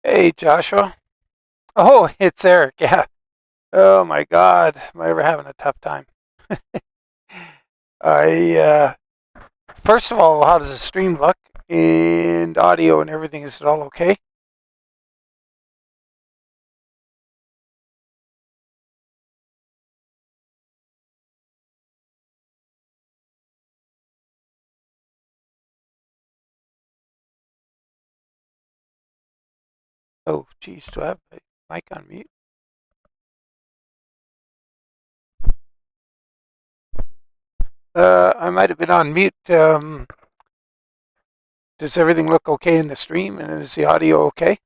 Hey, Joshua. Oh, it's Eric. Yeah. Oh my God. Am I ever having a tough time? I First of all, how does the stream look? And audio and everything, is it all okay? Oh, geez, do I have my mic on mute? I might have been on mute. Does everything look okay in the stream? And is the audio okay?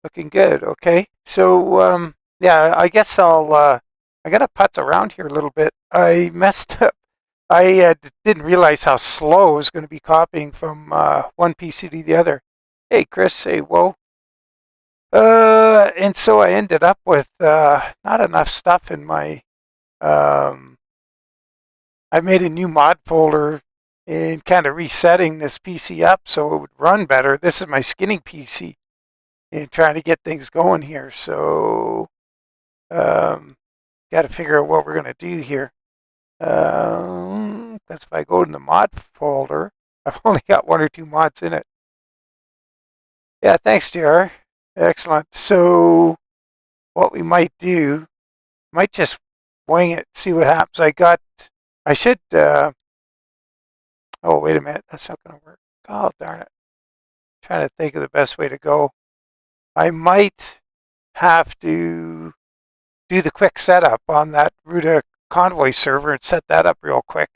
Looking good. Okay. So, yeah, I guess I got to putz around here a little bit. I messed up. I didn't realize how slow I was going to be copying from one PC to the other. Hey, Chris, say whoa. And so I ended up with not enough stuff in my. Um, I made a new mod folder and kind of resetting this PC up so it would run better. This is my skinning PC and trying to get things going here. So, got to figure out what we're going to do here. That's if I go in the mod folder, I've only got one or two mods in it. Yeah, thanks, JR. Excellent. So what we might do, might just wing it, see what happens. I should, oh, wait a minute. That's not going to work. Oh, darn it. I'm trying to think of the best way to go. I might have to do the quick setup on that Ruta Convoy server and set that up real quick.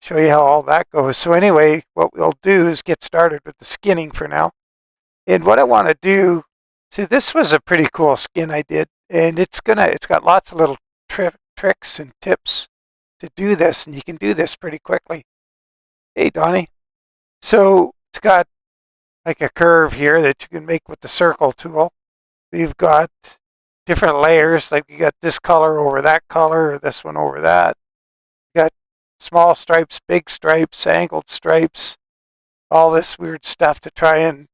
Show you how all that goes. So anyway, what we'll do is get started with the skinning for now. And what I want to do, see, this was a pretty cool skin I did, and it's got lots of little tricks and tips to do this, and you can do this pretty quickly. Hey, Donnie. So it's got like a curve here that you can make with the circle tool. We've got different layers, like you got this color over that color, or this one over that. You got small stripes, big stripes, angled stripes, all this weird stuff to try and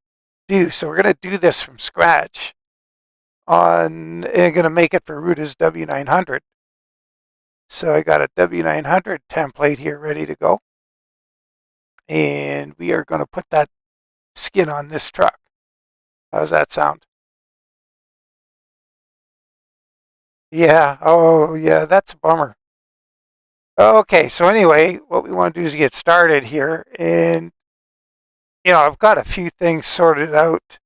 do. So we're going to do this from scratch and going to make it for Ruta's W900. So I got a W900 template here ready to go. And we are going to put that skin on this truck. How's that sound? Yeah. Oh, yeah, that's a bummer. Okay, so anyway, what we want to do is get started here. And, I've got a few things sorted out.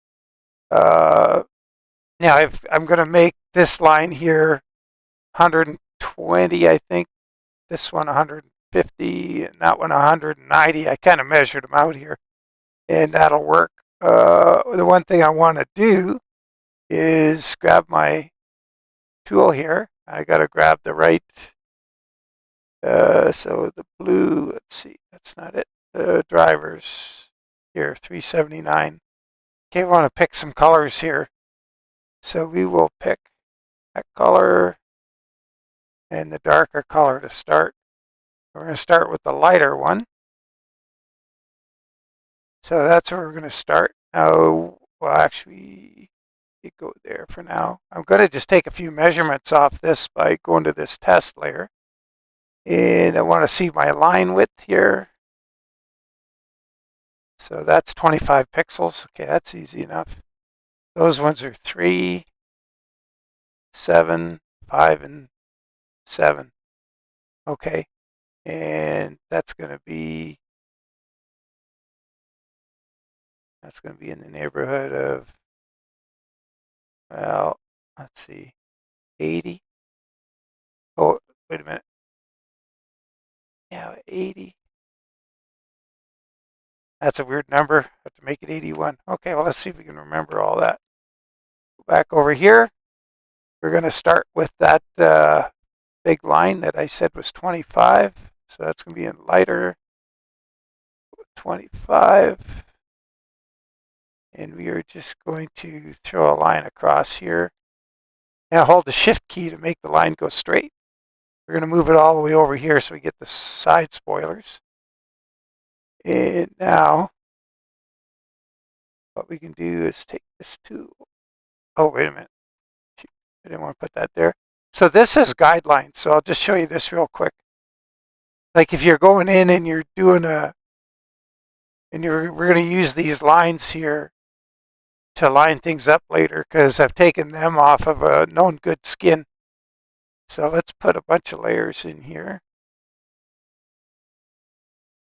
Uh, Now I'm going to make this line here 120, I think. This one 150, and that one 190. I kind of measured them out here, and that'll work. The one thing I want to do is grab my tool here. I got to grab the right. So the blue. Let's see. That's not it. Drivers here 379. Okay, we want to pick some colors here. So we will pick that color and the darker color to start. We're going to start with the lighter one. So that's where we're going to start. Now, well, actually, You go there for now. I'm going to just take a few measurements off this by going to this test layer. And I want to see my line width here. So that's 25 pixels. Okay, that's easy enough. Those ones are 3, 7, 5, and 7. Okay, and that's going to be in the neighborhood of, well, let's see, 80. Oh, wait a minute. Yeah, 80. That's a weird number. I have to make it 81. Okay, well, let's see if we can remember all that. Go back over here. We're going to start with that big line that I said was 25. So that's going to be in lighter, 25. And we are just going to throw a line across here. Now hold the shift key to make the line go straight. We're going to move it all the way over here so we get the side spoilers. And now what we can do is take this tool. Oh, wait a minute. I didn't want to put that there. So this is guidelines. So I'll just show you this real quick. Like if you're going in and you're doing we're going to use these lines here to line things up later because I've taken them off of a known good skin. So let's put a bunch of layers in here.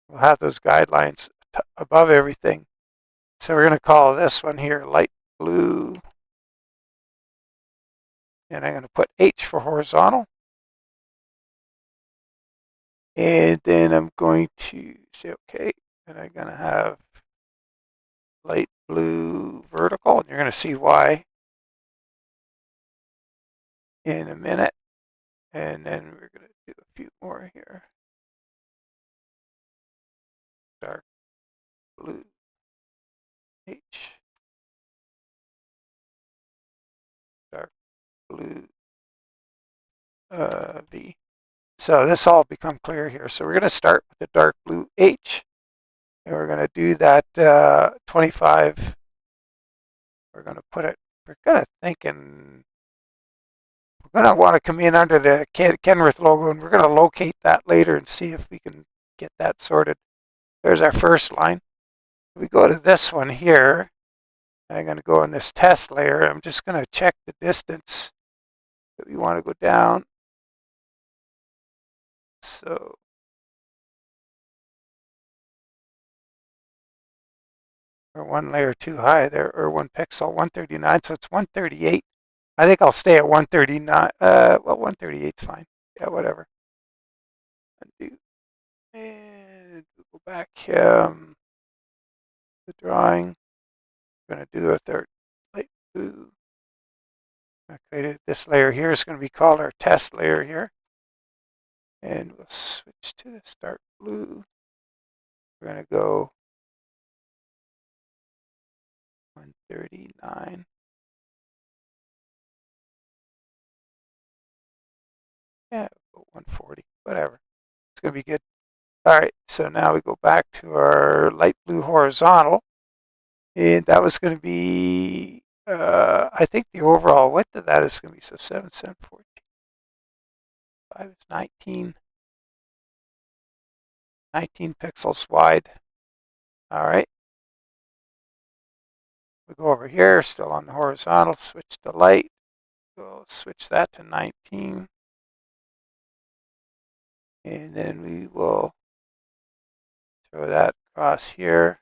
We'll have those guidelines above everything. So we're going to call this one here light blue. And I'm going to put H for horizontal. And then I'm going to say OK. And I'm going to have light blue vertical. And you're going to see why in a minute. And then we're going to do a few more here. Dark blue H. Dark blue V. So this all become clear here. So we're going to start with the dark blue H. And we're going to do that 25. We're going to put it, we're kind of thinking, we're going to want to come in under the Kenworth logo, and we're going to locate that later and see if we can get that sorted. There's our first line. We go to this one here. I'm going to go in this test layer. I'm just going to check the distance that we want to go down. So we're one layer too high there, or 1 pixel, 139. So it's 138. I think I'll stay at 139. Well, 138 is fine. Yeah, whatever. Undo. And go back. The drawing. We're going to do a third light blue. I created this layer here. It's going to be called our test layer here. And we'll switch to this dark blue. We're going to go 139. Yeah, 140, whatever. It's going to be good. All right, so now we go back to our light blue horizontal. And that was going to be, I think the overall width of that is going to be, so 7, 7, 14. 5 is 19. 19 pixels wide. All right. We go over here, still on the horizontal, switch to light. We'll switch that to 19. And then we will throw that across here.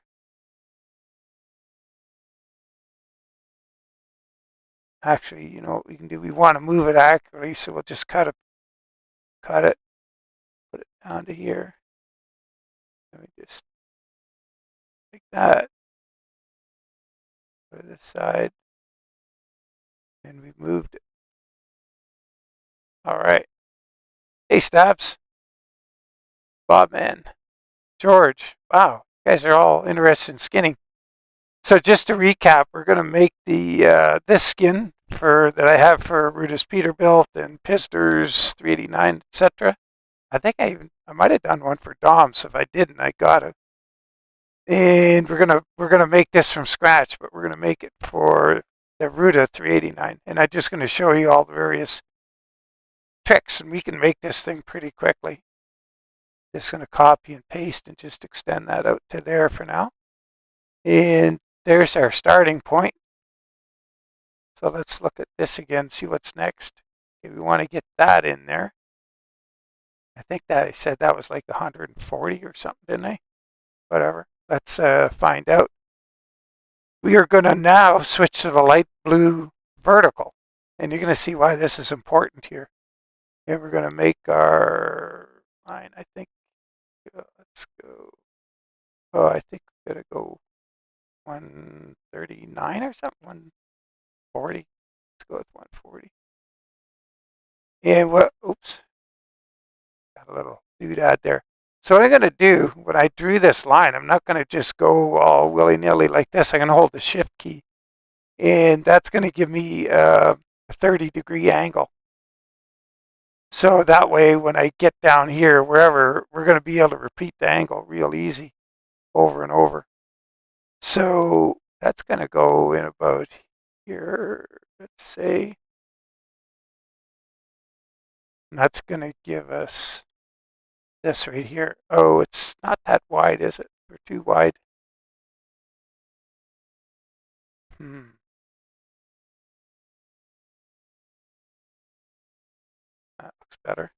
Actually, you know what we can do? We want to move it accurately, so we'll just cut it, put it down to here. Let me just take that to this side, and we moved it. All right. Hey, Stabs. Bob, man. George. Wow, you guys are all interested in skinning. So just to recap, we're going to make the this skin that I have for Rudis Peterbilt and Pister's 389, etc. I think I might have done one for Dom, so if I didn't, I got it. And we're gonna make this from scratch, but we're gonna make it for the Ruda 389. And I'm just going to show you all the various tricks, and we can make this thing pretty quickly. Just going to copy and paste and just extend that out to there for now. And there's our starting point. So let's look at this again, see what's next. Okay, we want to get that in there. I think that I said that was like 140 or something, didn't I? Whatever. Let's find out. We are going to now switch to the light blue vertical. And you're going to see why this is important here. And we're going to make our line, I think, let's go. Oh, I think we're going to go 139 or something, 140. Let's go with 140. And what, oops, got a little doodad there. So what I'm going to do, when I drew this line, I'm not going to just go all willy-nilly like this. I'm going to hold the shift key. And that's going to give me a 30-degree angle. So that way, when I get down here, wherever, we're going to be able to repeat the angle real easy over and over. So that's going to go in about here, let's say. And that's going to give us this right here. Oh, it's not that wide, is it? We're too wide. That looks better.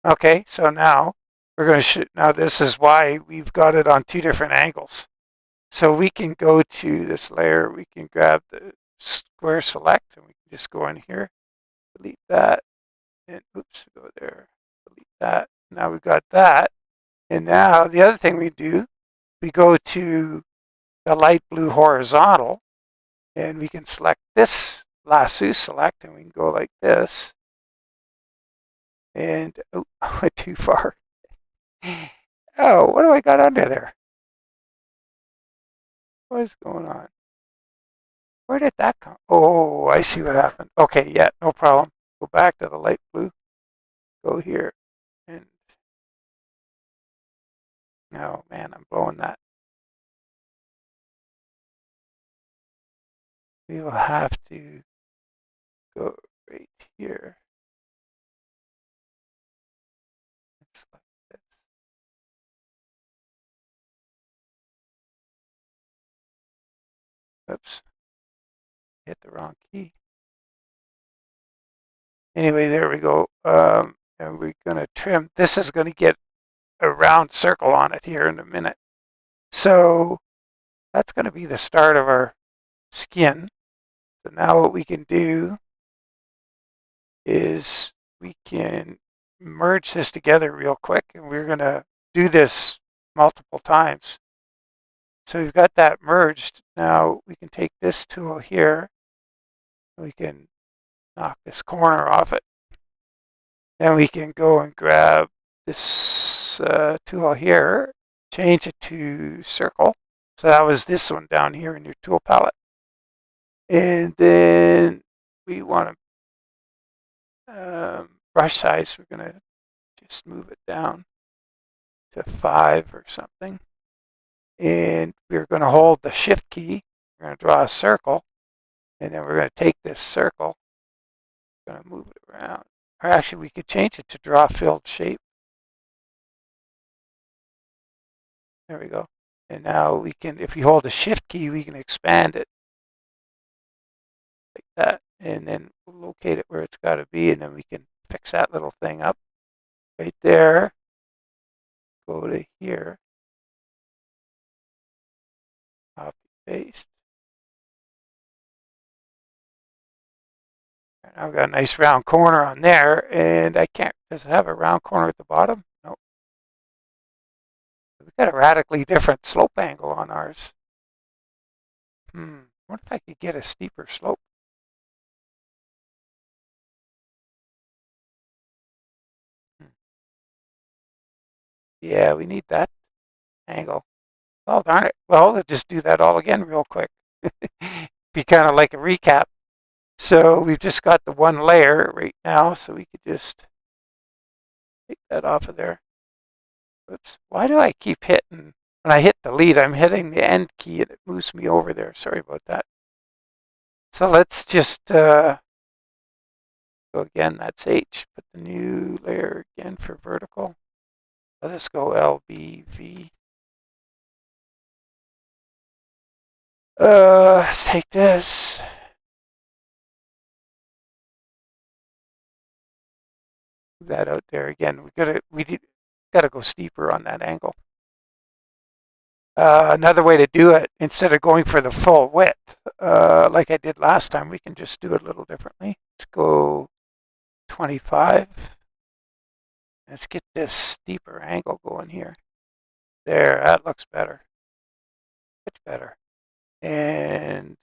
Okay, so now we're going to shoot. Now this is why we've got it on two different angles. So we can go to this layer. We can grab the square select, and we can just go in here, delete that, and oops, go there, delete that. Now we've got that. And now the other thing we do, we go to the light blue horizontal, and we can select this lasso select, and we can go like this. And oh, I went too far. Oh, what do I got under there? What is going on? Where did that come? Oh, I see what happened. Okay, yeah, no problem. Go back to the light blue. Go here. And oh man, I'm blowing that. We will have to go right here. It's like this. Oops, hit the wrong key. Anyway, there we go. And we're going to trim. This is going to get a round circle on it here in a minute. So that's going to be the start of our skin. So now what we can do is we can merge this together real quick, and we're going to do this multiple times. So we've got that merged. Now we can take this tool here. We can knock this corner off it. Then we can go and grab this tool here, change it to circle. So that was this one down here in your tool palette. And then we want to brush size. We're going to just move it down to 5 or something. And we're going to hold the shift key. We're going to draw a circle. And then we're going to take this circle. We're going to move it around. Or actually, we could change it to draw filled shape. There we go. And now we can, if you hold the shift key, we can expand it like that. And then we'll locate it where it's got to be. And then we can fix that little thing up right there. Go to here. Copy, paste. And I've got a nice round corner on there. And I can't, does it have a round corner at the bottom? No. We've got a radically different slope angle on ours. What if I could get a steeper slope? Yeah, we need that angle. Oh, darn it. Well, let's just do that all again real quick. Be kind of like a recap. So we've just got the one layer right now, so we could just take that off of there. Oops. Why do I keep hitting? When I hit delete, I'm hitting the end key and it moves me over there. Sorry about that. So let's just go again. That's H. Put the new layer again for vertical. Let us go LBV. Let's take this. Move that out there again. We gotta go steeper on that angle. Another way to do it, instead of going for the full width, like I did last time, we can just do it a little differently. Let's go 25. Let's get this steeper angle going here. There, that looks better. Much better. And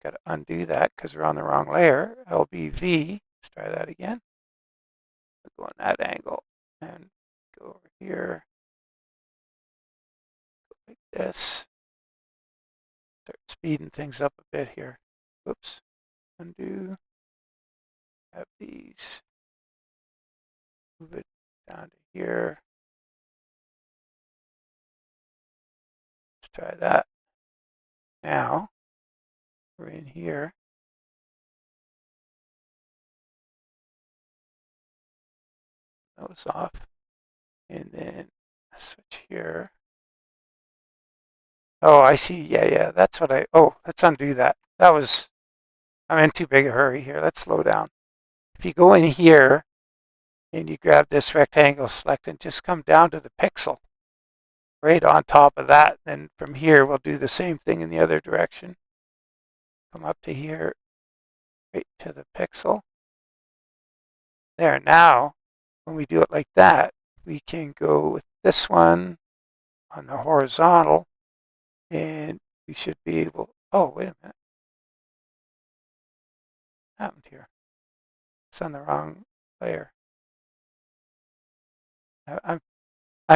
got to undo that because we're on the wrong layer. LBV. Let's try that again. Go on that angle and go over here. Go like this. Start speeding things up a bit here. Whoops. Undo. Have these. Move it down to here. Let's try that. Now we're in here. Those off. And then switch here. Oh, I see. Yeah. That's what let's undo that. I'm in too big a hurry here. Let's slow down. If you go in here and you grab this rectangle, select, and just come down to the pixel right on top of that. Then from here, we'll do the same thing in the other direction. Come up to here, right to the pixel. There. Now, when we do it like that, we can go with this one on the horizontal, and we should be able, oh, wait a minute. What happened here? It's on the wrong layer. I'm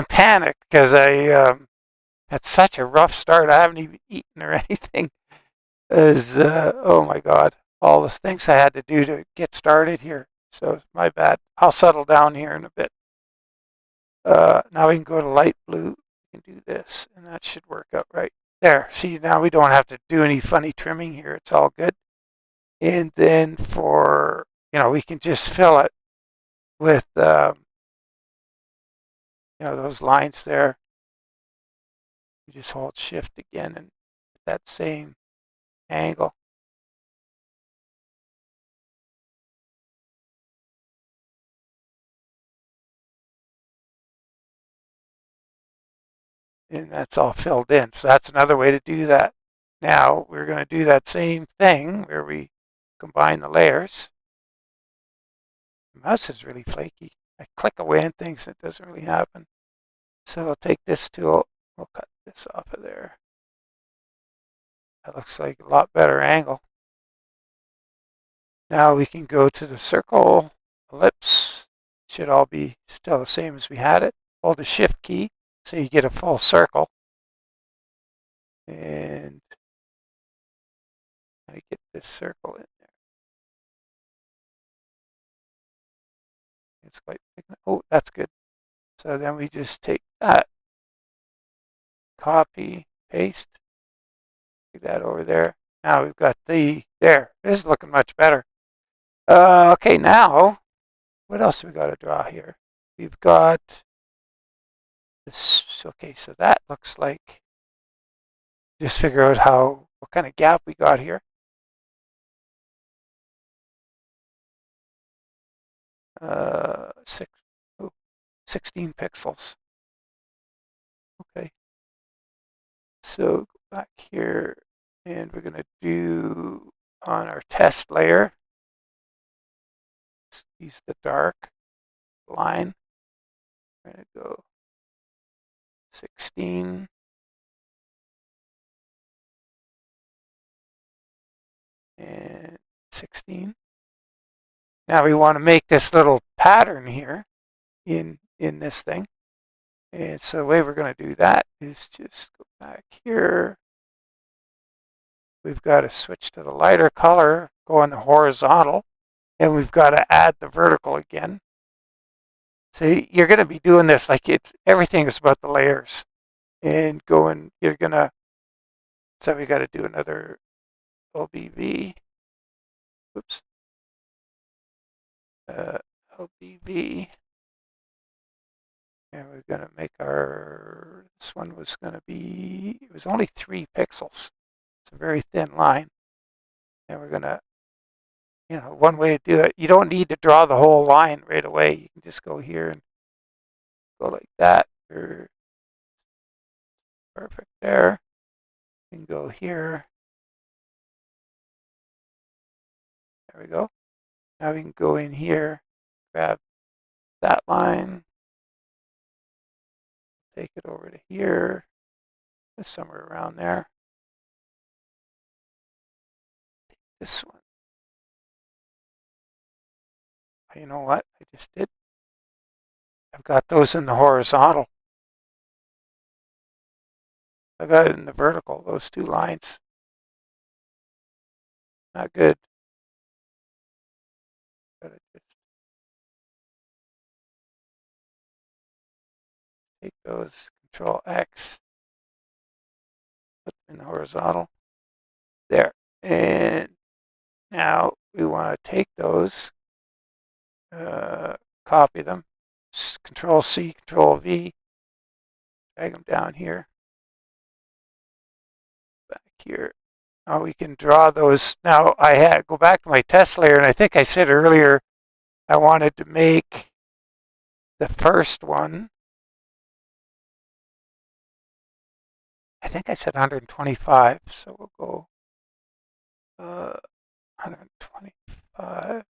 panicked because I had such a rough start. I haven't even eaten or anything. Oh my God, all the things I had to do to get started here. So my bad. I'll settle down here in a bit. Now we can go to light blue. We can do this, and that should work out right there. See, now we don't have to do any funny trimming here. It's all good. And then we can just fill it with those lines there. You just hold shift again and that same angle. And that's all filled in. So that's another way to do that. Now we're going to do that same thing where we combine the layers. The mouse is really flaky. I click away on things and it doesn't really happen. So I'll take this tool. We'll cut this off of there. That looks like a lot better angle. Now we can go to the circle, ellipse. Should all be still the same as we had it. Hold the shift key so you get a full circle. And I get this circle in there. It's quite big. Oh, that's good. So then we just take that, copy, paste, take that over there. Now we've got there. This is looking much better. Okay, now what else do we got to draw here? We've got this. Okay, so that looks like, just figure out what kind of gap we got here. 16 pixels. Okay. So go back here and we're going to do on our test layer, let's use the dark line. We're going to go 16. And 16. Now we want to make this little pattern here in this thing. And so the way we're going to do that is just go back here. We've got to switch to the lighter color, go on the horizontal, and we've got to add the vertical again. So you're going to be doing this like everything is about the layers. And so we got to do another LBV. Oops. LBV. And we're going to make this one was going to be, it was only 3 pixels. It's a very thin line. And we're going to, one way to do it, you don't need to draw the whole line right away. You can just go here and go like that. Perfect there. You can go here. There we go. Now we can go in here, grab that line, take it over to here, somewhere around there. Take this one. You know what I just did? I've got those in the horizontal. I've got it in the vertical, those 2 lines. Not good. Gotta just take those, Control X, put them in the horizontal. There. And now we want to take those, copy them, Control C, Control V, drag them down here, back here. Now we can draw those. Now go back to my test layer, and I think I said earlier I wanted to make the first one. I think I said 125, so we'll go 125.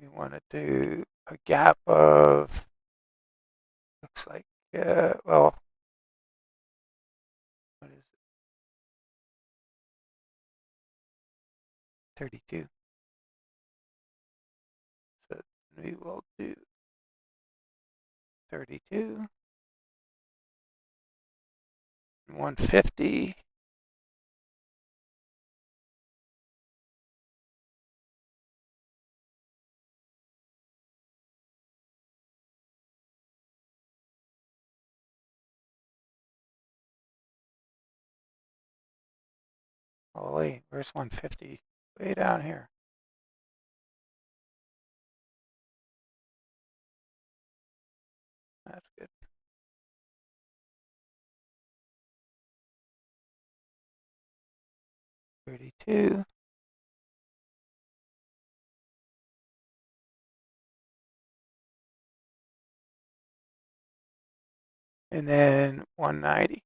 We want to do a gap of, looks like, well, what is it? 32. So we will do 32, 150. Oh wait, where's 150? Way down here. That's good. $32. And then 190.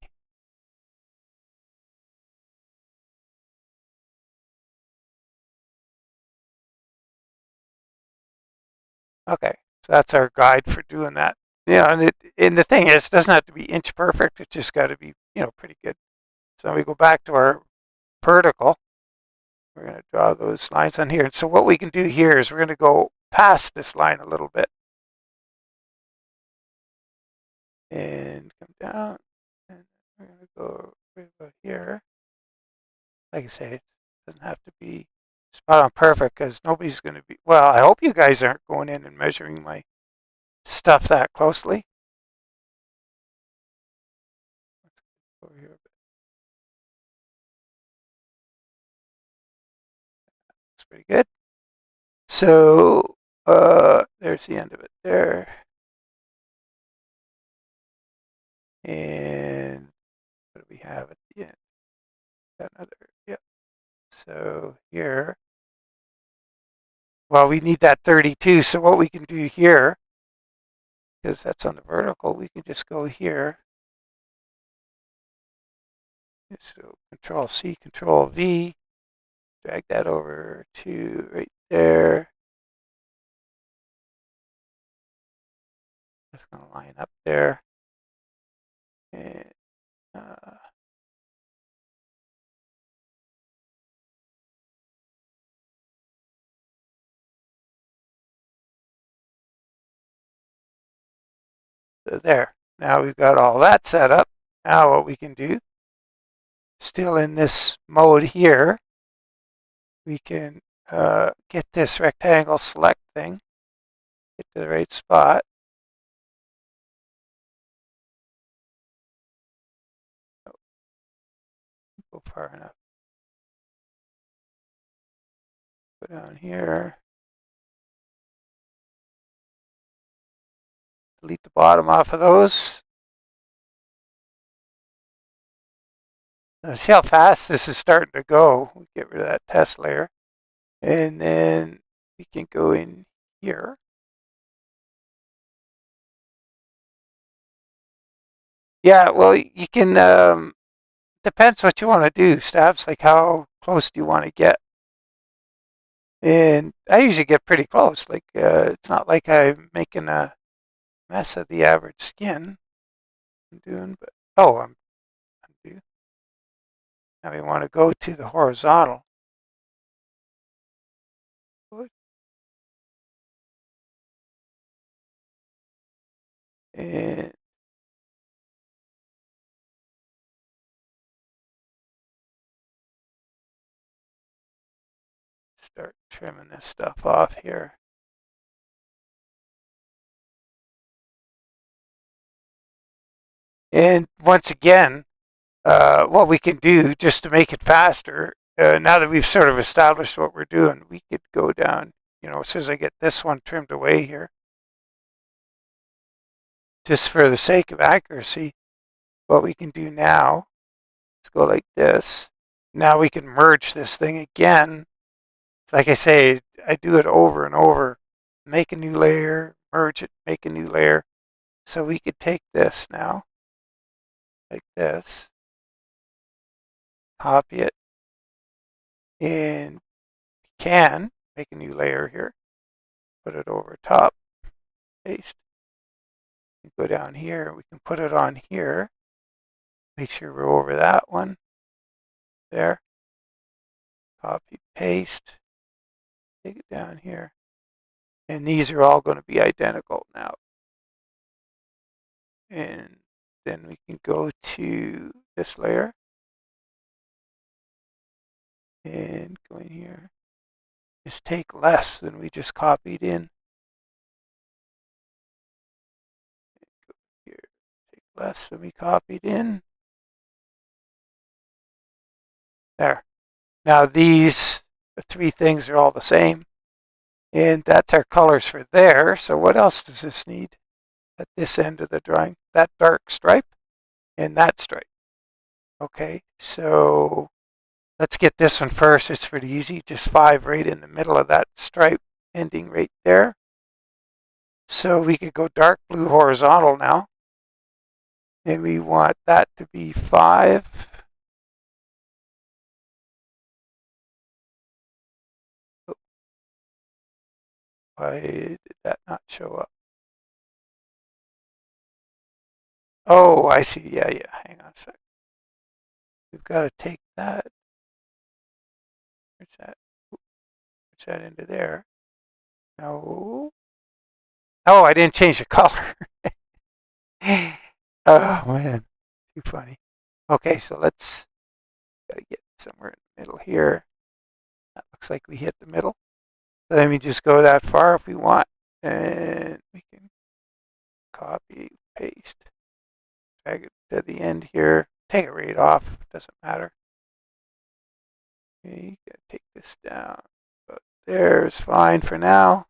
Okay, so that's our guide for doing that. And the thing is, it doesn't have to be inch perfect. It's just got to be, pretty good. So we go back to our vertical. We're going to draw those lines on here. And so what we can do here is we're going to go past this line a little bit. And come down. And we're going to go right about here. Like I say, it doesn't have to be spot on perfect because nobody's going to be, well, I hope you guys aren't going in and measuring my stuff that closely. Let's go over here. That's pretty good. So there's the end of it there. And what do we have at the end? Got another, yep. So here, well, we need that 32. So what we can do here, because that's on the vertical, we can just go here. So Control C, Control V, drag that over to right there. That's going to line up there. And so there. Now we've got all that set up. Now what we can do, still in this mode here, we can get this rectangle select thing, get to the right spot. Go far enough. Go down here. Delete the bottom off of those. Now see how fast this is starting to go. We'll get rid of that test layer. And then we can go in here. Yeah, well, you can, depends what you want to do, Stabs, like how close do you want to get? And I usually get pretty close. Like, it's not like I'm making a mess of the average skin. I'm doing, but, oh, undo. Now we want to go to the horizontal. And start trimming this stuff off here. And once again, what we can do just to make it faster, now that we've sort of established what we're doing, we could go down, as soon as I get this one trimmed away here, just for the sake of accuracy, what we can do now is go like this. Now we can merge this thing again. Like I say, I do it over and over. Make a new layer, merge it, make a new layer. So we could take this now, like this, copy it, and we can make a new layer here, put it over top, paste. Go down here, we can put it on here. Make sure we're over that one. There. Copy, paste. Take it down here. And these are all going to be identical now. And then we can go to this layer. And go in here. Just take less than we just copied in. Go here. Take less than we copied in. There. Now these three things are all the same. And that's our colors for there. So what else does this need at this end of the drawing? That dark stripe and that stripe. Okay, so let's get this one first. It's pretty easy. Just 5 right in the middle of that stripe, ending right there. So we could go dark blue horizontal now. And we want that to be 5. Why did that not show up? Oh, I see. Yeah. Hang on a sec. We've got to take that. Where's that? Push that into there. No. Oh, I didn't change the color. Oh, man. Too funny. Okay, so let's gotta get somewhere in the middle here. That looks like we hit the middle. So let me just go that far if we want. And we can copy, paste, drag it to the end here. Take it right off. Doesn't matter. Okay, gotta take this down. But there's fine for now.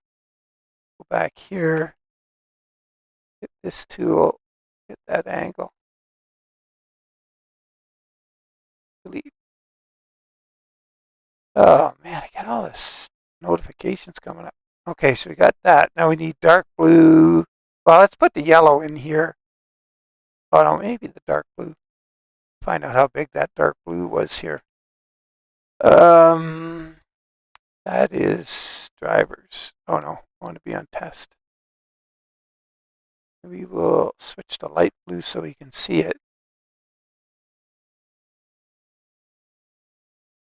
Go back here. Hit this tool. Hit that angle. Delete. Oh man, I got all this notifications coming up. Okay, so we got that. Now we need dark blue. Well, let's put the yellow in here. Oh no, maybe the dark blue. Find out how big that dark blue was here. Um, that is drivers. Oh no, I want to be on test. We will switch to light blue so we can see it.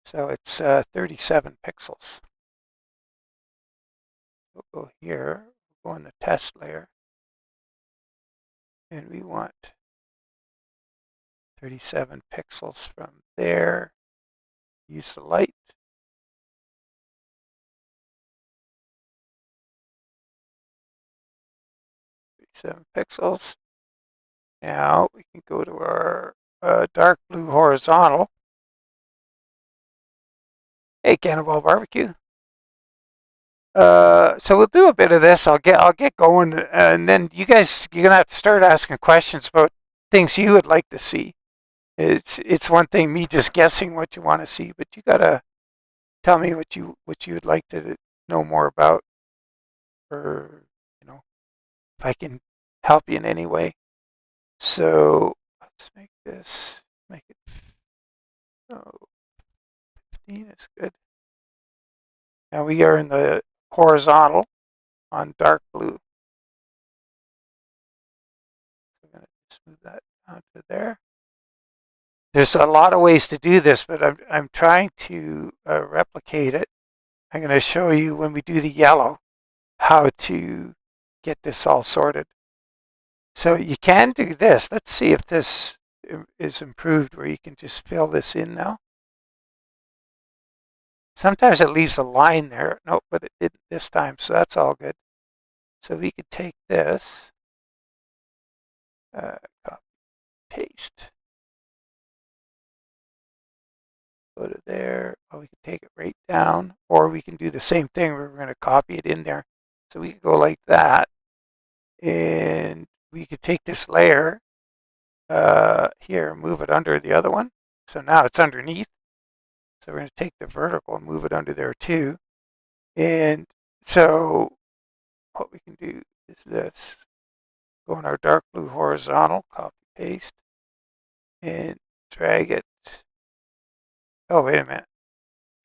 So it's 37 pixels. We'll go here, we'll go in the test layer, and we want 37 pixels from there. Use the light. 37 pixels. Now we can go to our dark blue horizontal. Hey, Cannonball Barbecue. So we'll do a bit of this. I'll get going, and then you're gonna have to start asking questions about things you would like to see. It's one thing me just guessing what you want to see, but you gotta tell me what you would like to know more about, or if I can help you in any way. So let's make it oh, 15 is good. Now we are in the horizontal on dark blue. So I'm going to just move that down to there. There's a lot of ways to do this, but I'm trying to replicate it. I'm going to show you when we do the yellow how to get this all sorted. So you can do this. Let's see if this is improved where you can just fill this in now. Sometimes it leaves a line there. Nope, but it didn't this time, so that's all good. So we could take this, copy, paste, go to there, or we can take it right down, or we can do the same thing where we're going to copy it in there. So we could go like that, and we could take this layer here, move it under the other one. So now it's underneath. So we're going to take the vertical and move it under there too. And so what we can do is this. Go in our dark blue horizontal, copy, paste, and drag it. Oh, wait a minute.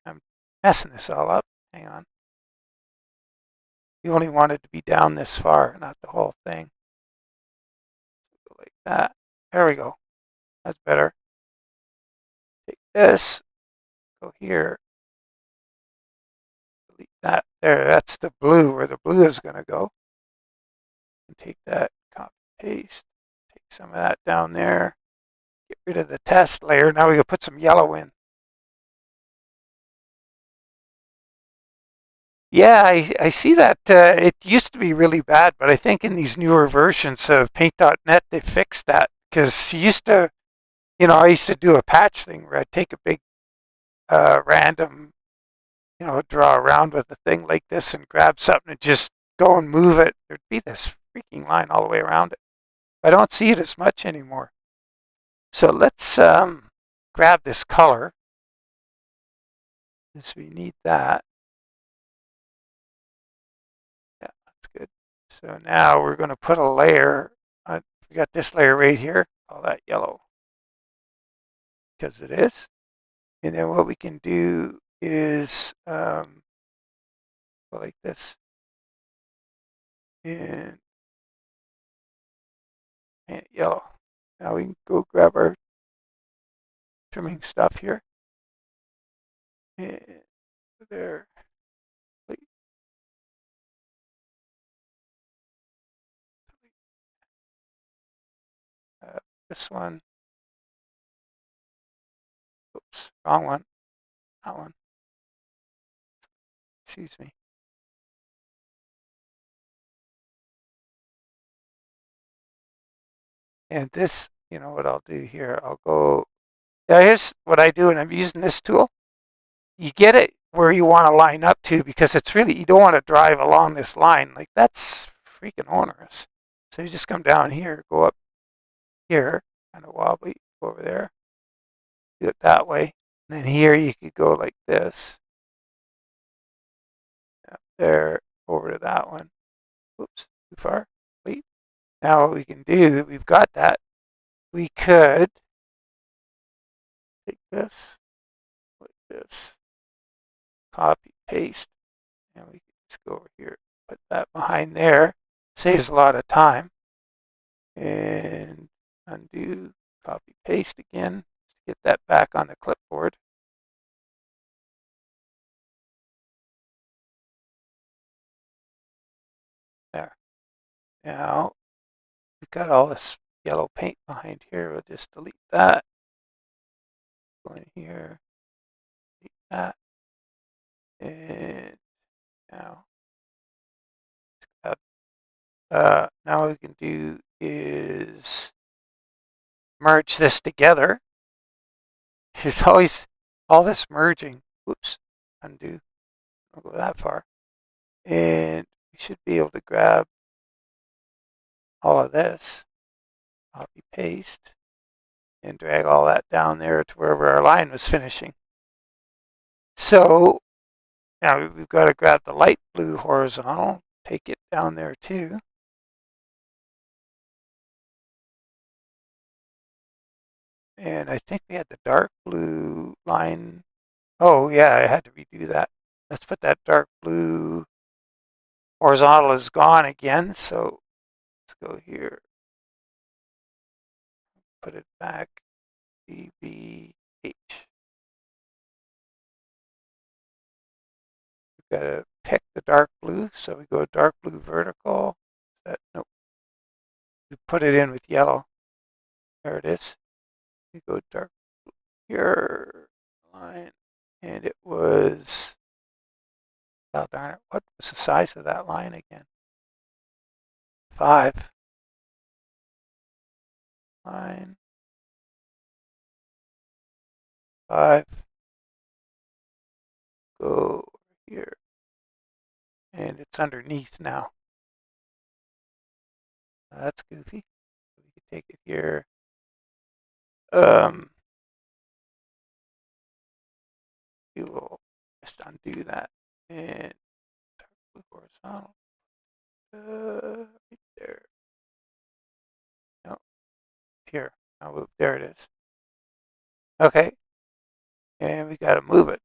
I'm messing this all up. Hang on. You only want it to be down this far, not the whole thing. Go like that. There we go. That's better. Take this, go here, delete that. There, that's the blue, where the blue is going to go. And take that, copy, paste, take some of that down there, get rid of the test layer. Now we can put some yellow in. Yeah, I see that. It used to be really bad, but I think in these newer versions of Paint.net, they fixed that. Because I used to do a patch thing where I'd take a big random, draw around with a thing like this and grab something and just go and move it. There'd be this freaking line all the way around it. I don't see it as much anymore. So let's grab this color, since we need that. Yeah, that's good. So now we're going to put a layer. We got this layer right here. Call that yellow, because it is. And then what we can do is go like this and paint it yellow. Now we can go grab our trimming stuff here. And there. This one. Oops, wrong one. That one. Excuse me. And this, what I'll do here, I'll go. Now here's what I do, and I'm using this tool. You get it where you want to line up to, because it's really, you don't want to drive along this line. Like, that's freaking onerous. So you just come down here, go up here, kind of wobbly, go over there, do it that way. And then here you could go like this. Up there, over to that one. Oops, too far. Wait. Now what we can do, we've got that. We could take this, like this, copy, paste, and we can just go over here, put that behind there. Saves a lot of time. And undo, copy, paste again. Get that back on the clipboard. There. Now, we've got all this yellow paint behind here. We'll just delete that. Go in here, delete that. And now, now what we can do is merge this together. There's always all this merging. Oops, undo. Don't go that far. And we should be able to grab all of this, copy paste, and drag all that down there to wherever our line was finishing. So now we've got to grab the light blue horizontal, take it down there too. And I think we had the dark blue line. Oh yeah, I had to redo that. Let's put that dark blue horizontal is gone again. So let's go here, put it back, DBH. We've got to pick the dark blue. So we go dark blue vertical. Nope. We put it in with yellow. There it is. We go dark blue here, line, and it was, oh darn it, what was the size of that line again? 5. Line, 5. Go here. And it's underneath now. That's goofy. We can take it here. We will just undo that and horizontal. Right there. No, here. Oh, there it is. Okay. And we got to move it.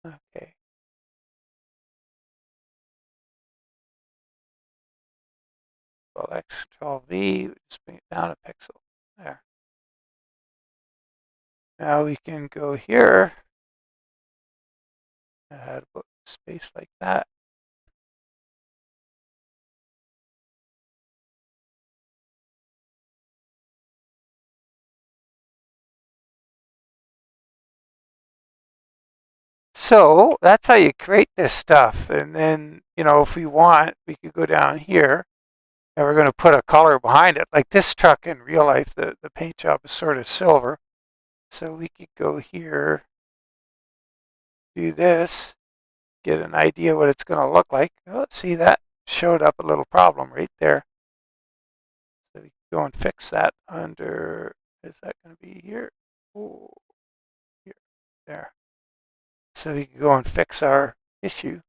Okay. Control X, Control V, just bring it down a pixel. There. Now we can go here. I had a space like that. So that's how you create this stuff. And then, if we want, we could go down here and we're going to put a color behind it. Like this truck in real life, the paint job is sort of silver. So we could go here, do this, get an idea what it's going to look like. Oh, see, that showed up a little problem right there. So we can go and fix that under, is that going to be here? Oh, here, there. So we can go and fix our issue.